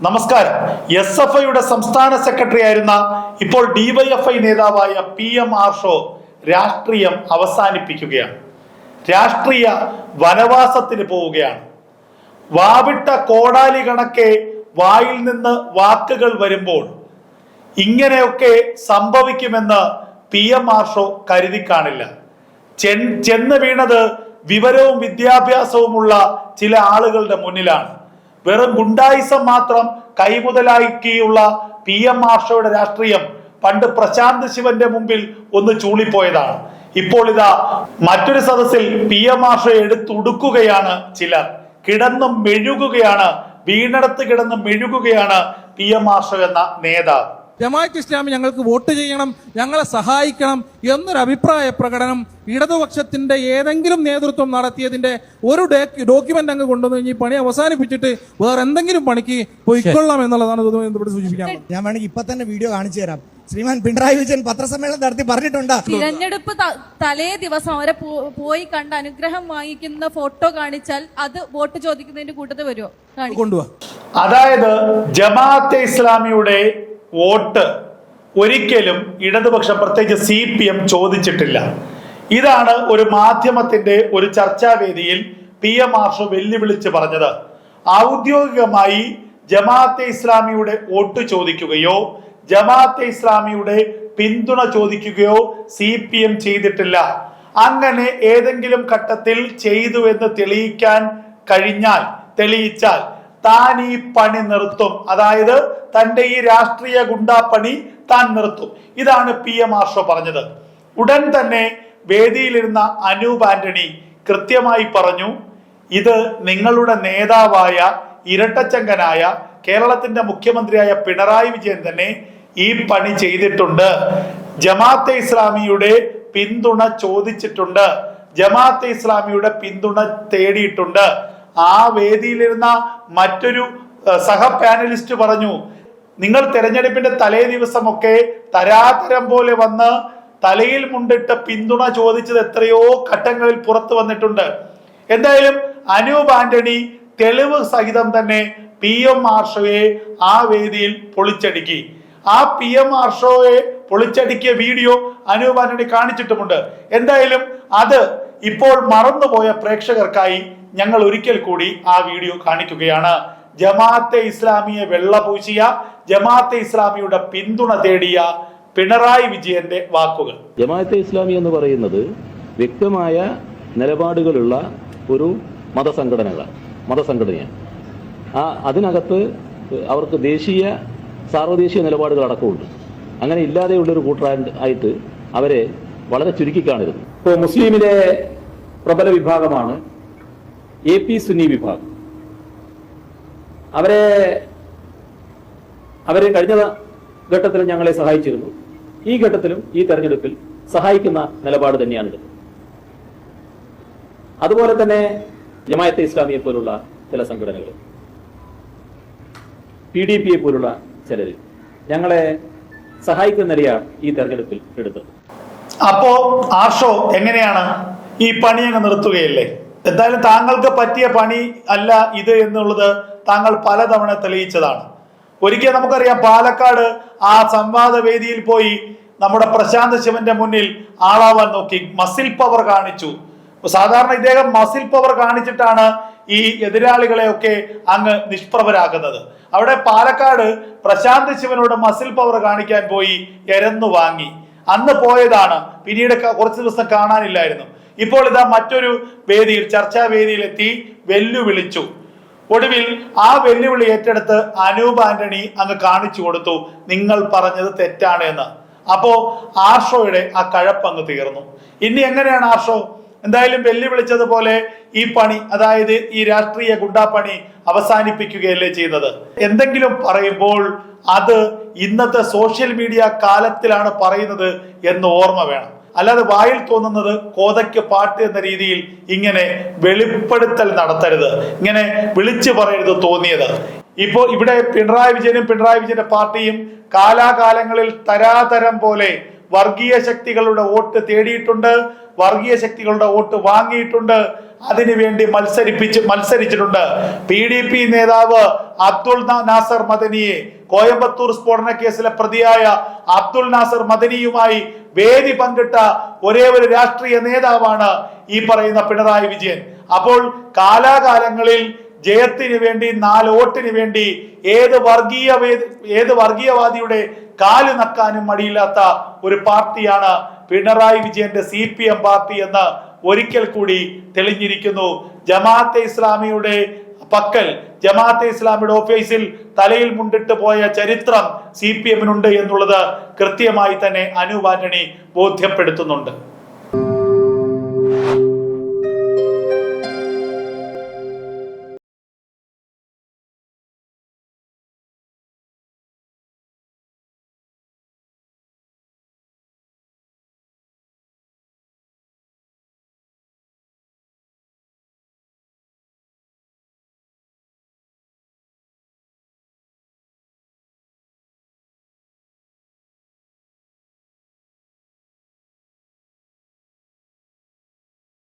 നമസ്കാരം. SFIയുടെ സംസ്ഥാന സെക്രട്ടറി ആയിരുന്ന ഇപ്പോൾ DYFI നേതാവായ PM ആർഷോ രാഷ്ട്രീയം അവസാനിപ്പിക്കുകയാണ്. രാഷ്ട്രീയ വനവാസത്തിന് പോവുകയാണ്. വാവിട്ട കോടാലി കണക്കെ വായിൽ നിന്ന് വാക്കുകൾ വരുമ്പോൾ ഇങ്ങനെയൊക്കെ സംഭവിക്കുമെന്ന് PM ആർഷോ കരുതി കാണില്ല. ചെന്ന് വീണത് വിവരവും വിദ്യാഭ്യാസവുമുള്ള ചില ആളുകളുടെ മുന്നിലാണ്. വെറും ഗുണ്ടായിസം മാത്രം കൈമുതലാക്കിയുള്ള PM ആർഷോയുടെ രാഷ്ട്രീയം പണ്ട് പ്രശാന്ത് ശിവന്റെ മുമ്പിൽ ഒന്ന് ചൂളിപ്പോയതാണ്. ഇപ്പോൾ ഇതാ മറ്റൊരു സദസ്സിൽ PM ആർഷോയെ എടുത്തുടുക്കുകയാണ് ചിലർ. കിടന്ന് മെഴുകുകയാണ്, വീണടത്ത് കിടന്ന് മെഴുകുകയാണ് PM ആർഷോ എന്ന നേതാവ്. ജമാഅത്ത് ഇസ്ലാമി ഞങ്ങൾക്ക് വോട്ട് ചെയ്യണം, ഞങ്ങളെ സഹായിക്കണം എന്നൊരു അഭിപ്രായ പ്രകടനം ഇടതുപക്ഷത്തിന്റെ ഏതെങ്കിലും നേതൃത്വം നടത്തിയതിന്റെ ഒരു ഡോക്യുമെന്റ് അങ്ങ് കൊണ്ടുവന്ന് കഴിഞ്ഞ് പണി അവസാനിപ്പിച്ചിട്ട് വേറെ എന്തെങ്കിലും പണിക്ക് പോയിക്കൊള്ളാം എന്നുള്ളതാണ് ഇതുമായി സൂചിപ്പിക്കാൻ. ഞാൻ വേണമെങ്കിൽ ഇപ്പൊ തന്നെ വീഡിയോ കാണിച്ചു തരാം. ശ്രീമാൻ പിണറായി വിജയൻ പത്രസമ്മേളനം നടത്തി പറഞ്ഞിട്ടുണ്ട്, തിരഞ്ഞെടുപ്പ് തലേ ദിവസം അവരെ പോയി കണ്ട് അനുഗ്രഹം വാങ്ങിക്കുന്ന ഫോട്ടോ കാണിച്ചാൽ അത് വോട്ട് ചോദിക്കുന്നതിന്റെ കൂട്ടത്തിൽ വരുമോ? കൊണ്ടുപോവാ. അതായത് ജമാഅത്തെ ഇസ്ലാമിയുടെ വോട്ട് ഒരിക്കലും ഇടതുപക്ഷം പ്രത്യേകിച്ച് CPM ചോദിച്ചിട്ടില്ല. ഇതാണ് ഒരു മാധ്യമത്തിന്റെ ഒരു ചർച്ചാവേദിയിൽ PM ആർഷോ വെല്ലുവിളിച്ച് പറഞ്ഞത്. ഔദ്യോഗികമായി ജമാഅത്തെ ഇസ്ലാമിയുടെ വോട്ട് ചോദിക്കുകയോ ജമാഅത്തെ ഇസ്ലാമിയുടെ പിന്തുണ ചോദിക്കുകയോ CPM ചെയ്തിട്ടില്ല. അങ്ങനെ ഏതെങ്കിലും ഘട്ടത്തിൽ ചെയ്തു എന്ന് തെളിയിച്ചാൽ താൻ ഈ പണി നിർത്തും. അതായത് തന്റെ ഈ രാഷ്ട്രീയ ഗുണ്ടാപ്പണി താൻ നിർത്തും. ഇതാണ് PM ആർഷോ പറഞ്ഞത്. ഉടൻ തന്നെ വേദിയിലിരുന്ന അനൂപ് ആന്റണി കൃത്യമായി പറഞ്ഞു, ഇത് നിങ്ങളുടെ നേതാവായ ഇരട്ടച്ചങ്കനായ കേരളത്തിന്റെ മുഖ്യമന്ത്രിയായ പിണറായി വിജയൻ തന്നെ ഈ പണി ചെയ്തിട്ടുണ്ട്. ജമാഅത്തെ ഇസ്ലാമിയുടെ പിന്തുണ ചോദിച്ചിട്ടുണ്ട്, ജമാഅത്തെ ഇസ്ലാമിയുടെ പിന്തുണ തേടിയിട്ടുണ്ട്. ആ വേദിയിലിരുന്ന മറ്റൊരു സഹ പാനലിസ്റ്റ് പറഞ്ഞു, നിങ്ങൾ തെരഞ്ഞെടുപ്പിന്റെ തലേ ദിവസമൊക്കെ തരാതരം പോലെ വന്ന് തലയിൽ മുണ്ടിട്ട് പിന്തുണ ചോദിച്ചത് എത്രയോ ഘട്ടങ്ങളിൽ പുറത്തു വന്നിട്ടുണ്ട്. എന്തായാലും അനൂപ് ആന്റണി തെളിവ് സഹിതം തന്നെ PM ആർഷോയെ ആ വേദിയിൽ പൊളിച്ചടുക്കി. ആ PM ആർഷോയെ പൊളിച്ചടുക്കിയ വീഡിയോ അനൂപ് ആന്റണി കാണിച്ചിട്ടുമുണ്ട്. എന്തായാലും അത് ഇപ്പോൾ മറന്നുപോയ പ്രേക്ഷകർക്കായി ഞങ്ങൾ ഒരിക്കൽ കൂടി ആ വീഡിയോ കാണിക്കുകയാണ്. ജമാഅത്തെ ഇസ്ലാമിയെ വെള്ളപൂശിയ, ജമാഅത്തെ ഇസ്ലാമിയുടെ പിന്തുണ തേടിയ പിണറായി വിജയന്റെ വാക്കുകൾ. ജമാഅത്തെ ഇസ്ലാമി എന്ന് പറയുന്നത് വ്യക്തമായ നിലപാടുകളുള്ള ഒരു മതസംഘടനയാണ്. അതിനകത്ത് അവർക്ക് സാർവദേശീയ നിലപാടുകൾ അടക്കമുണ്ട്. അങ്ങനെ ഇല്ലാതെയുള്ളൊരു കൂട്ടരായിട്ട് അവരെ വളരെ ചുരുക്കി കാണരുത്. ഇപ്പോൾ മുസ്ലിമിലെ പ്രബല വിഭാഗമാണ് AP സുന്നി വിഭാഗം. അവരെ കഴിഞ്ഞ ഘട്ടത്തിൽ ഞങ്ങളെ സഹായിച്ചിരുന്നു. ഈ ഘട്ടത്തിലും ഈ തെരഞ്ഞെടുപ്പിൽ സഹായിക്കുന്ന നിലപാട് തന്നെയാണിത്. അതുപോലെ തന്നെ ജമാഅത്തെ ഇസ്ലാമിയെ പോലുള്ള ചില സംഘടനകൾ, PDP പോലുള്ള ചിലർ ഞങ്ങളെ സഹായിക്കുന്ന നിലയാണ് ഈ തെരഞ്ഞെടുപ്പിൽ എടുത്തത്. അപ്പോ ആർഷോ എങ്ങനെയാണ് ഈ പണി അങ്ങ് നിർത്തുകയല്ലേ? എന്തായാലും താങ്കൾക്ക് പറ്റിയ പണി അല്ല ഇത് എന്നുള്ളത് താങ്കൾ പലതവണ തെളിയിച്ചതാണ്. ഒരിക്കൽ നമുക്കറിയാം, പാലക്കാട് ആ സംവാദ വേദിയിൽ പോയി നമ്മുടെ പ്രശാന്ത് ശിവന്റെ മുന്നിൽ ആളാവാൻ നോക്കി, മസിൽ പവർ കാണിച്ചു. സാധാരണ ഇദ്ദേഹം മസിൽ പവർ കാണിച്ചിട്ടാണ് ഈ എതിരാളികളെയൊക്കെ അങ്ങ് നിഷ്പ്രഭരാക്കുന്നത്. അവിടെ പാലക്കാട് പ്രശാന്ത് ശിവനോട് മസിൽ പവർ കാണിക്കാൻ പോയി എരന്നു വാങ്ങി. അന്ന് പോയതാണ്, പിന്നീട് കുറച്ച് ദിവസം കാണാനില്ലായിരുന്നു. ഇപ്പോൾ ഇതാ മറ്റൊരു വേദിയിൽ, ചർച്ചാ വേദിയിലെത്തി വെല്ലുവിളിച്ചു. ഒടുവിൽ ആ വെല്ലുവിളി ഏറ്റെടുത്ത് അനൂപ് ആന്റണി അങ്ങ് കാണിച്ചു കൊടുത്തു, നിങ്ങൾ പറഞ്ഞത് തെറ്റാണ് എന്ന്. അപ്പോ ആർഷോയുടെ ആ കഴപ്പങ്ങ് തീർന്നു. ഇനി എങ്ങനെയാണ് ആർഷോ? എന്തായാലും വെല്ലുവിളിച്ചതുപോലെ ഈ പണി, അതായത് ഈ രാഷ്ട്രീയ ഗുണ്ടാപ്പണി അവസാനിപ്പിക്കുകയല്ലേ ചെയ്യുന്നത്. എന്തെങ്കിലും പറയുമ്പോൾ അത് ഇന്നത്തെ സോഷ്യൽ മീഡിയ കാലത്തിലാണ് പറയുന്നത് എന്ന് ഓർമ്മ വേണം. അല്ലാതെ വായിൽ തോന്നുന്നത് കോതയ്ക്ക് പാട്ട് എന്ന രീതിയിൽ ഇങ്ങനെ വെളിപ്പെടുത്തൽ നടത്തരുത്, ഇങ്ങനെ വിളിച്ചു പറയരുത് തോന്നിയത്. ഇപ്പോൾ ഇവിടെ പിണറായി വിജയന്റെ പാർട്ടിയും കാലാകാലങ്ങളിൽ തരാതരം പോലെ വർഗീയ ശക്തികളുടെ വോട്ട് തേടിയിട്ടുണ്ട്, വർഗീയ ശക്തികളുടെ വോട്ട് വാങ്ങിയിട്ടുണ്ട്, അതിനുവേണ്ടി മത്സരിച്ചിട്ടുണ്ട്. PDP നേതാവ് അബ്ദുൾ നാസർ മദനിയെ, കോയമ്പത്തൂർ സ്ഫോടന കേസിലെ പ്രതിയായ അബ്ദുൾ നാസർ മദനിയുമായി വേദി പങ്കിട്ട ഒരേ ഒരു രാഷ്ട്രീയ നേതാവാണ് ഈ പറയുന്ന പിണറായി വിജയൻ. അപ്പോൾ കാലാകാലങ്ങളിൽ ജയത്തിന് വേണ്ടി 4 വോട്ടിന് വേണ്ടി ഏത് വർഗീയവാദിയുടെ കാല് നക്കാനും മടിയില്ലാത്ത ഒരു പാർട്ടിയാണ് പിണറായി വിജയന്റെ CPM പാർട്ടി എന്ന് ഒരിക്കൽ കൂടി തെളിഞ്ഞിരിക്കുന്നു. ജമാഅത്തെ ഇസ്ലാമിയുടെ ഓഫീസിൽ തലയിൽ മുണ്ടിട്ട് പോയ ചരിത്രം CPM-നുണ്ട് എന്നുള്ളത് കൃത്യമായി തന്നെ അനൂപ് ആന്റണി ബോധ്യപ്പെടുത്തുന്നുണ്ട്.